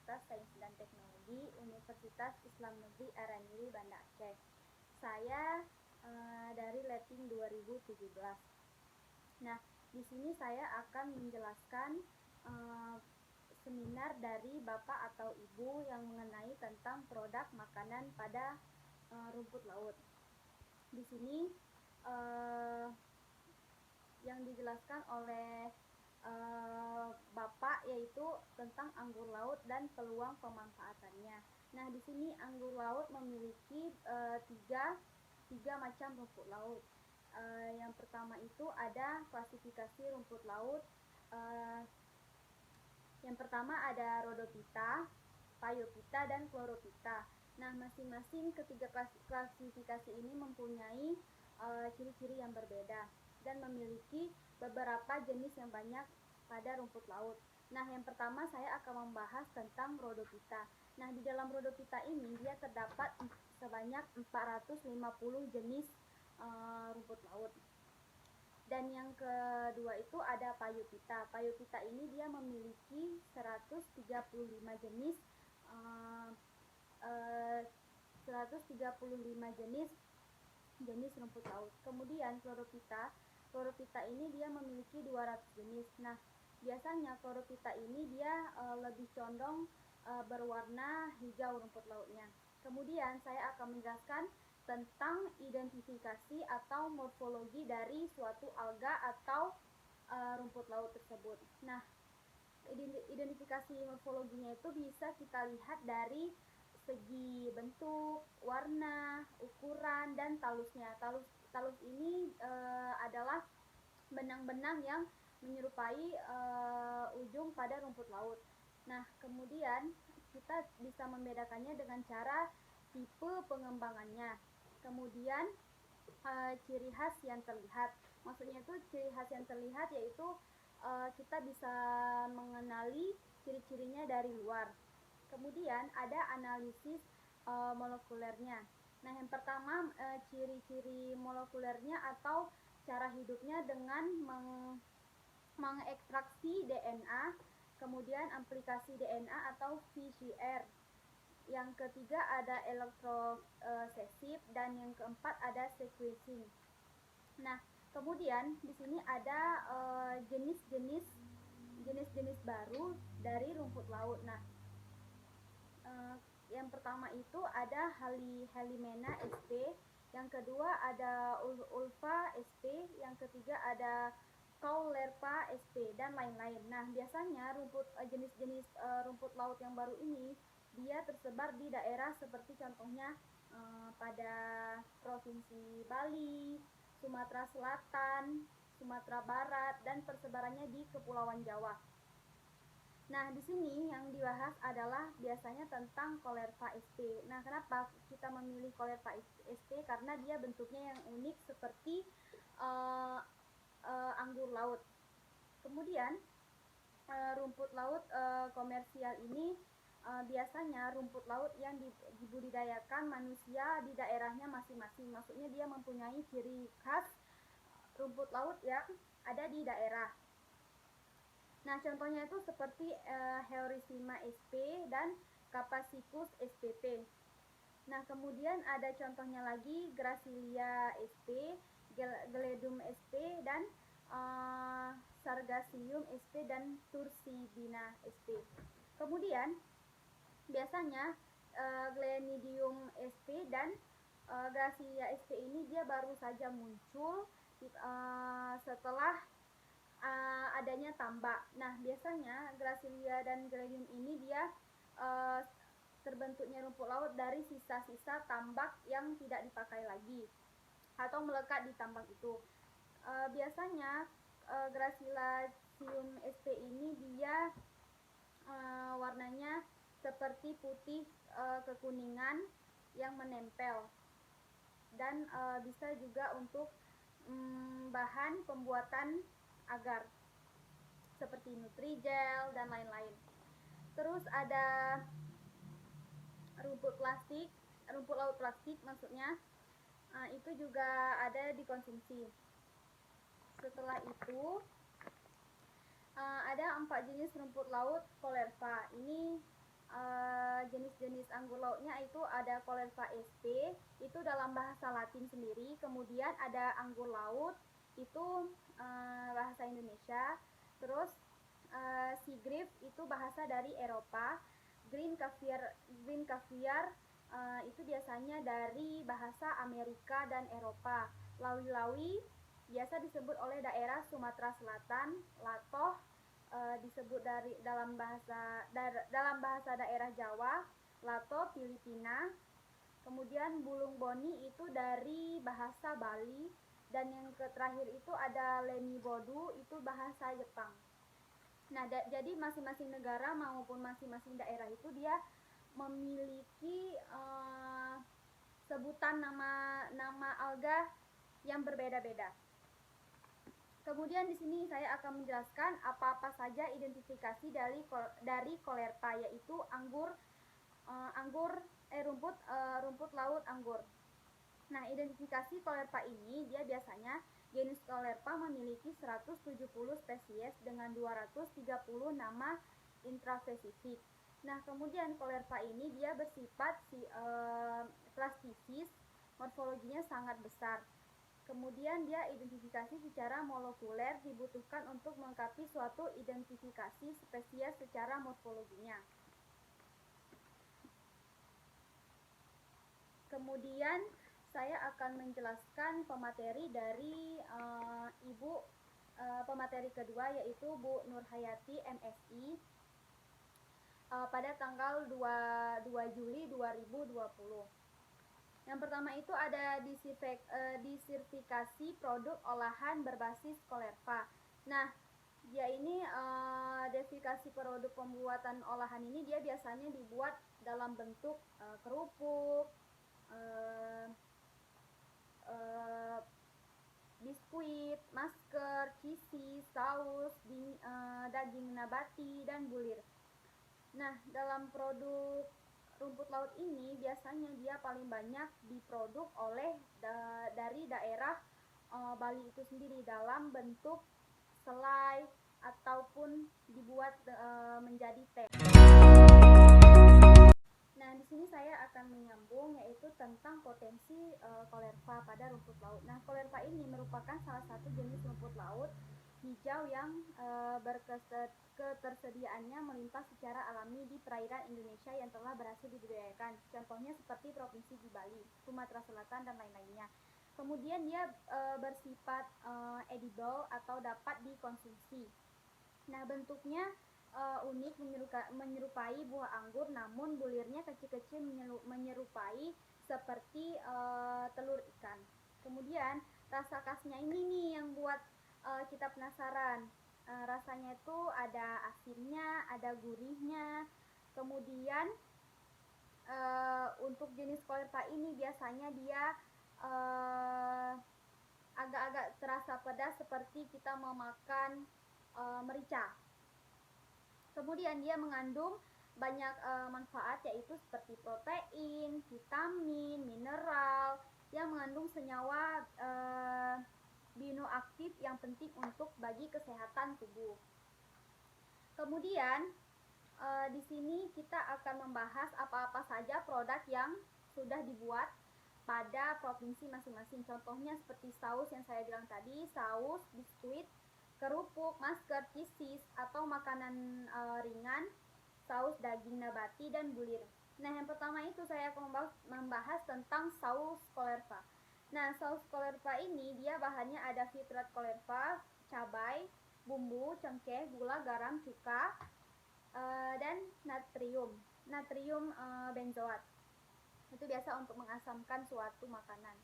Fakultas Sains dan Teknologi Universitas Islam Negeri Araniri, Banda Aceh. Saya dari Letting 2017. Nah, di sini saya akan menjelaskan seminar dari Bapak atau Ibu yang mengenai tentang produk makanan pada rumput laut. Di sini yang dijelaskan oleh Bapak yaitu tentang anggur laut dan peluang pemanfaatannya. Nah, di sini anggur laut memiliki tiga macam rumput laut. Yang pertama itu ada klasifikasi rumput laut. Yang pertama ada Rhodophyta, Phaeophyta, dan Chlorophyta. Nah, masing-masing ketiga klasifikasi ini mempunyai ciri-ciri yang berbeda dan memiliki beberapa jenis yang banyak pada rumput laut. Nah, yang pertama saya akan membahas tentang Rhodophyta. Nah, di dalam Rhodophyta ini dia terdapat sebanyak 450 jenis rumput laut. Dan yang kedua itu ada Phaeophyta. Phaeophyta ini dia memiliki 135 jenis 135 jenis rumput laut. Kemudian Chlorophyta ini dia memiliki 200 jenis. Nah, biasanya Chlorophyta ini dia lebih condong berwarna hijau rumput lautnya. Kemudian saya akan menjelaskan tentang identifikasi atau morfologi dari suatu alga atau rumput laut tersebut. Nah, identifikasi morfologinya itu bisa kita lihat dari segi bentuk, warna, ukuran, dan talusnya. Talus ini adalah benang-benang yang menyerupai ujung pada rumput laut. Nah, kemudian kita bisa membedakannya dengan cara tipe pengembangannya. Kemudian ciri khas yang terlihat. Maksudnya itu ciri khas yang terlihat yaitu kita bisa mengenali ciri-cirinya dari luar. Kemudian ada analisis molekulernya. Nah, yang pertama ciri-ciri molekulernya atau cara hidupnya dengan mengekstraksi DNA, kemudian aplikasi DNA atau PCR. Yang ketiga ada elektrosesif dan yang keempat ada sequencing. Nah, kemudian di sini ada jenis-jenis baru dari rumput laut. Nah, yang pertama itu ada Halimena sp, yang kedua ada Ulva sp, yang ketiga ada Caulerpa sp, dan lain-lain. Nah, biasanya jenis-jenis rumput laut yang baru ini dia tersebar di daerah seperti contohnya pada Provinsi Bali, Sumatera Selatan, Sumatera Barat, dan persebarannya di Kepulauan Jawa. Nah, di sini yang dibahas adalah biasanya tentang Caulerpa sp. Nah, kenapa kita memilih Caulerpa sp? Karena dia bentuknya yang unik seperti anggur laut. Kemudian rumput laut komersial ini biasanya rumput laut yang dibudidayakan manusia di daerahnya masing-masing. Maksudnya dia mempunyai ciri khas rumput laut yang ada di daerah. Nah, contohnya itu seperti Heurishima sp dan Capsicus spp. Nah, kemudian ada contohnya lagi Gracilia sp, Geledum sp, dan Sargassum sp dan Tursidina sp. Kemudian biasanya Glenidium sp dan Gracilia sp ini dia baru saja muncul setelah adanya tambak. Nah, biasanya Gracilia dan Glenidium ini dia terbentuknya rumput laut dari sisa-sisa tambak yang tidak dipakai lagi atau melekat di tambak itu. Biasanya Gracilacium sp ini dia warnanya seperti putih kekuningan yang menempel dan bisa juga untuk bahan pembuatan agar seperti Nutrijel dan lain-lain. Terus ada rumput laut plastik maksudnya, itu juga ada dikonsumsi. Setelah itu ada 4 jenis rumput laut Caulerpa. Ini jenis-jenis anggur lautnya itu ada Colerva sp, itu dalam bahasa Latin sendiri. Kemudian ada anggur laut, itu bahasa Indonesia. Terus Seagrape itu bahasa dari Eropa. Green caviar itu biasanya dari bahasa Amerika dan Eropa. Lawi-lawi biasa disebut oleh daerah Sumatera Selatan. Latoh disebut dalam bahasa daerah Jawa, lato Filipina. Kemudian bulung boni itu dari bahasa Bali, dan yang terakhir itu ada lemi bodu, itu bahasa Jepang. Nah, jadi masing-masing negara maupun masing-masing daerah itu dia memiliki sebutan nama alga yang berbeda-beda. Kemudian di sini saya akan menjelaskan apa-apa saja identifikasi dari Colerpa, yaitu rumput laut anggur. Nah, identifikasi Colerpa ini dia biasanya genus Colerpa memiliki 170 spesies dengan 230 nama intraspesifik. Nah, kemudian Colerpa ini dia bersifat plastisis, morfologinya sangat besar. Kemudian dia identifikasi secara molekuler dibutuhkan untuk melengkapi suatu identifikasi spesies secara morfologinya. Kemudian saya akan menjelaskan pemateri dari pemateri kedua, yaitu Bu Nurhayati MSI pada tanggal 2 Juli 2020. Yang pertama itu ada disertifikasi produk olahan berbasis Colerpa. Nah, dia ini verifikasi produk pembuatan olahan ini dia biasanya dibuat dalam bentuk kerupuk, biskuit, masker, cheese, saus, daging nabati, dan bulir. Nah, dalam produk rumput laut ini biasanya dia paling banyak diproduk dari daerah Bali itu sendiri dalam bentuk selai ataupun dibuat menjadi teh. Nah, di sini saya akan menyambung yaitu tentang potensi Colerpa pada rumput laut. Nah, Colerpa ini merupakan salah satu jenis rumput laut hijau yang ketersediaannya melimpah secara alami di perairan Indonesia yang telah berhasil dibudidayakan. Contohnya seperti provinsi di Bali, Sumatera Selatan, dan lain-lainnya. Kemudian dia bersifat edible atau dapat dikonsumsi. Nah, bentuknya unik, menyerupai buah anggur, namun bulirnya kecil-kecil menyerupai seperti telur ikan. Kemudian rasa khasnya ini nih yang buat kita penasaran. Rasanya itu ada asinnya, ada gurihnya. Kemudian untuk jenis Colerpa ini biasanya dia agak-agak terasa pedas seperti kita memakan merica. Kemudian dia mengandung banyak manfaat, yaitu seperti protein, vitamin, mineral yang mengandung senyawa bioaktif yang penting untuk bagi kesehatan tubuh. Kemudian di sini kita akan membahas apa-apa saja produk yang sudah dibuat pada provinsi masing-masing. Contohnya seperti saus yang saya bilang tadi, saus, biskuit, kerupuk, masker, cheese, atau makanan ringan, saus daging nabati, dan bulir. Nah, yang pertama itu saya akan membahas tentang saus Colerpa. Nah, saus Colerpa ini dia bahannya ada sitrat Colerpa, cabai, bumbu, cengkeh, gula, garam, cuka, dan natrium benzoat. Itu biasa untuk mengasamkan suatu makanan.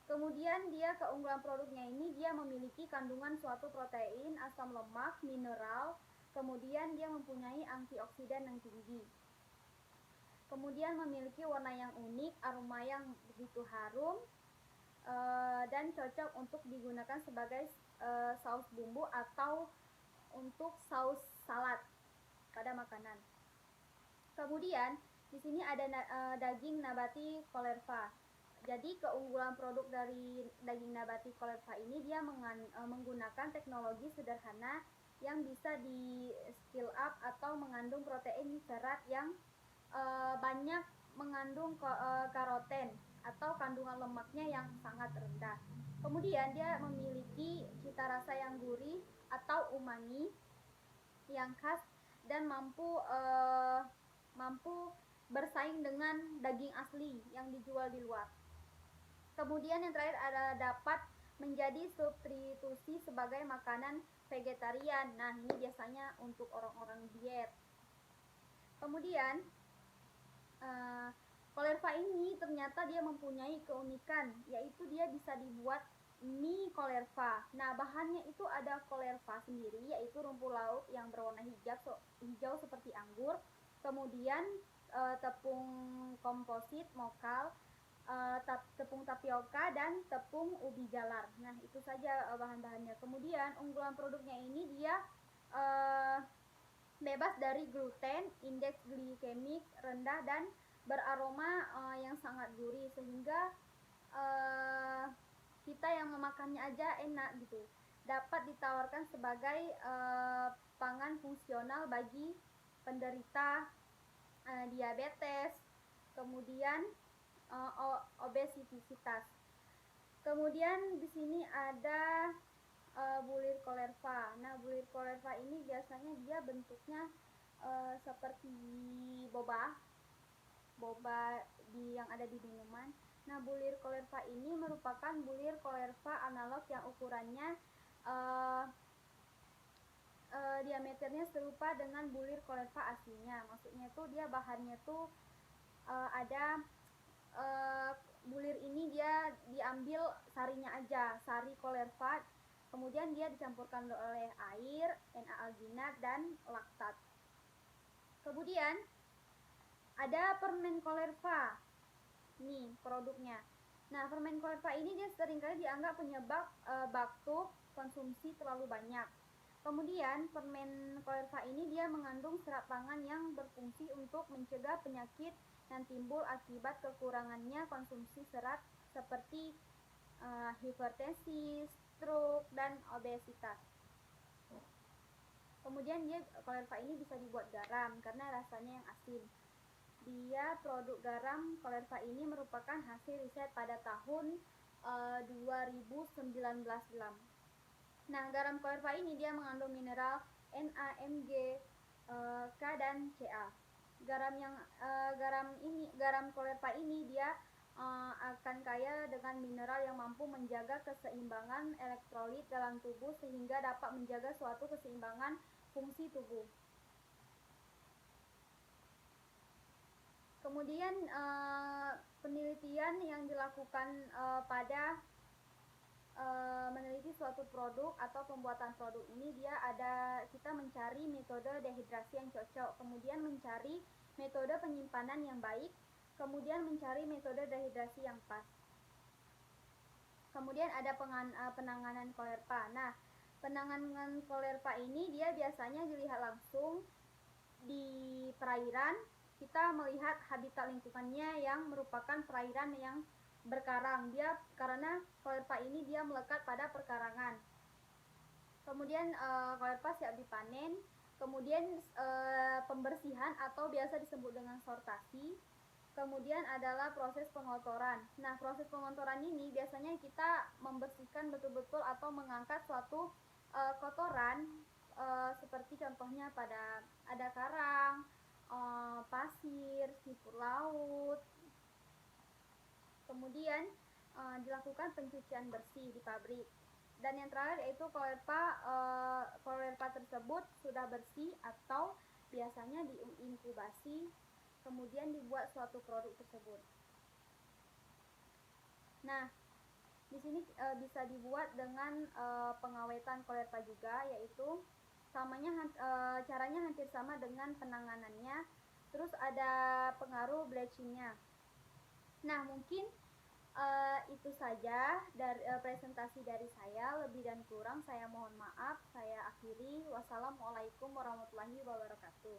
Kemudian dia keunggulan produknya ini dia memiliki kandungan suatu protein, asam lemak, mineral. Kemudian dia mempunyai antioksidan yang tinggi. Kemudian memiliki warna yang unik, aroma yang begitu harum, dan cocok untuk digunakan sebagai saus bumbu atau untuk saus salad pada makanan. Kemudian di sini ada daging nabati Colerpa. Jadi keunggulan produk dari daging nabati Colerpa ini dia menggunakan teknologi sederhana yang bisa di scale up atau mengandung protein serat yang banyak mengandung karoten atau kandungan lemaknya yang sangat rendah. Kemudian dia memiliki cita rasa yang gurih atau umami yang khas dan mampu bersaing dengan daging asli yang dijual di luar. Kemudian yang terakhir ada dapat menjadi substitusi sebagai makanan vegetarian. Nah, ini biasanya untuk orang-orang diet. Kemudian kolerva ini ternyata dia mempunyai keunikan, yaitu dia bisa dibuat mie kolerva. Nah, bahannya itu ada kolerva sendiri, yaitu rumput laut yang berwarna hijau seperti anggur. Kemudian tepung komposit mokal, tepung tapioka, dan tepung ubi jalar. Nah, itu saja bahan-bahannya. Kemudian unggulan produknya ini dia bebas dari gluten, indeks glikemik rendah, dan beraroma yang sangat gurih, sehingga kita yang memakannya aja enak gitu. Dapat ditawarkan sebagai pangan fungsional bagi penderita diabetes, kemudian obesitas. Kemudian di sini ada bulir kolerva. Nah, bulir kolerva ini biasanya dia bentuknya seperti boba yang ada di minuman. Nah, bulir kolerva ini merupakan bulir kolerva analog yang ukurannya diameternya serupa dengan bulir kolerva aslinya. Maksudnya tuh dia bahannya tuh ada bulir ini dia diambil sarinya aja, sari kolerva, kemudian dia dicampurkan oleh air, Na-alginat, dan laktat. Kemudian ada permen kolerva. Nih produknya. Nah, permen kolerva ini dia seringkali dianggap penyebab batuk konsumsi terlalu banyak. Kemudian permen kolerva ini dia mengandung serat pangan yang berfungsi untuk mencegah penyakit yang timbul akibat kekurangannya konsumsi serat seperti hipertensi, stroke, dan obesitas. Kemudian dia kolerva ini bisa dibuat garam karena rasanya yang asin. Dia produk garam kolerva ini merupakan hasil riset pada tahun 2019 silam. Nah, garam kolerva ini dia mengandung mineral Na, Mg, K, dan Ca. Garam kolerva ini dia akan kaya dengan mineral yang mampu menjaga keseimbangan elektrolit dalam tubuh sehingga dapat menjaga suatu keseimbangan fungsi tubuh. Kemudian penelitian yang dilakukan pada meneliti suatu produk atau pembuatan produk ini dia ada kita mencari metode dehidrasi yang cocok, kemudian mencari metode penyimpanan yang baik, kemudian mencari metode dehidrasi yang pas. Kemudian ada penanganan kolerva. Nah, penanganan kolerva ini dia biasanya dilihat langsung di perairan. Kita melihat habitat lingkungannya yang merupakan perairan yang berkarang. Dia karena kolerva ini dia melekat pada perkarangan. Kemudian kolerva siap dipanen. Kemudian pembersihan atau biasa disebut dengan sortasi. Kemudian adalah proses pengotoran. Nah, proses pengotoran ini biasanya kita membersihkan betul-betul atau mengangkat suatu kotoran seperti contohnya pada ada karang, pasir, siput laut. Kemudian dilakukan pencucian bersih di pabrik. Dan yang terakhir yaitu kolerva tersebut sudah bersih atau biasanya diinkubasi, kemudian dibuat suatu produk tersebut. Nah, di sini bisa dibuat dengan pengawetan kolerva juga, yaitu caranya hampir sama dengan penanganannya. Terus ada pengaruh bleachingnya. Nah, mungkin itu saja dari presentasi dari saya. Lebih dan kurang saya mohon maaf. Saya akhiri. Wassalamualaikum warahmatullahi wabarakatuh.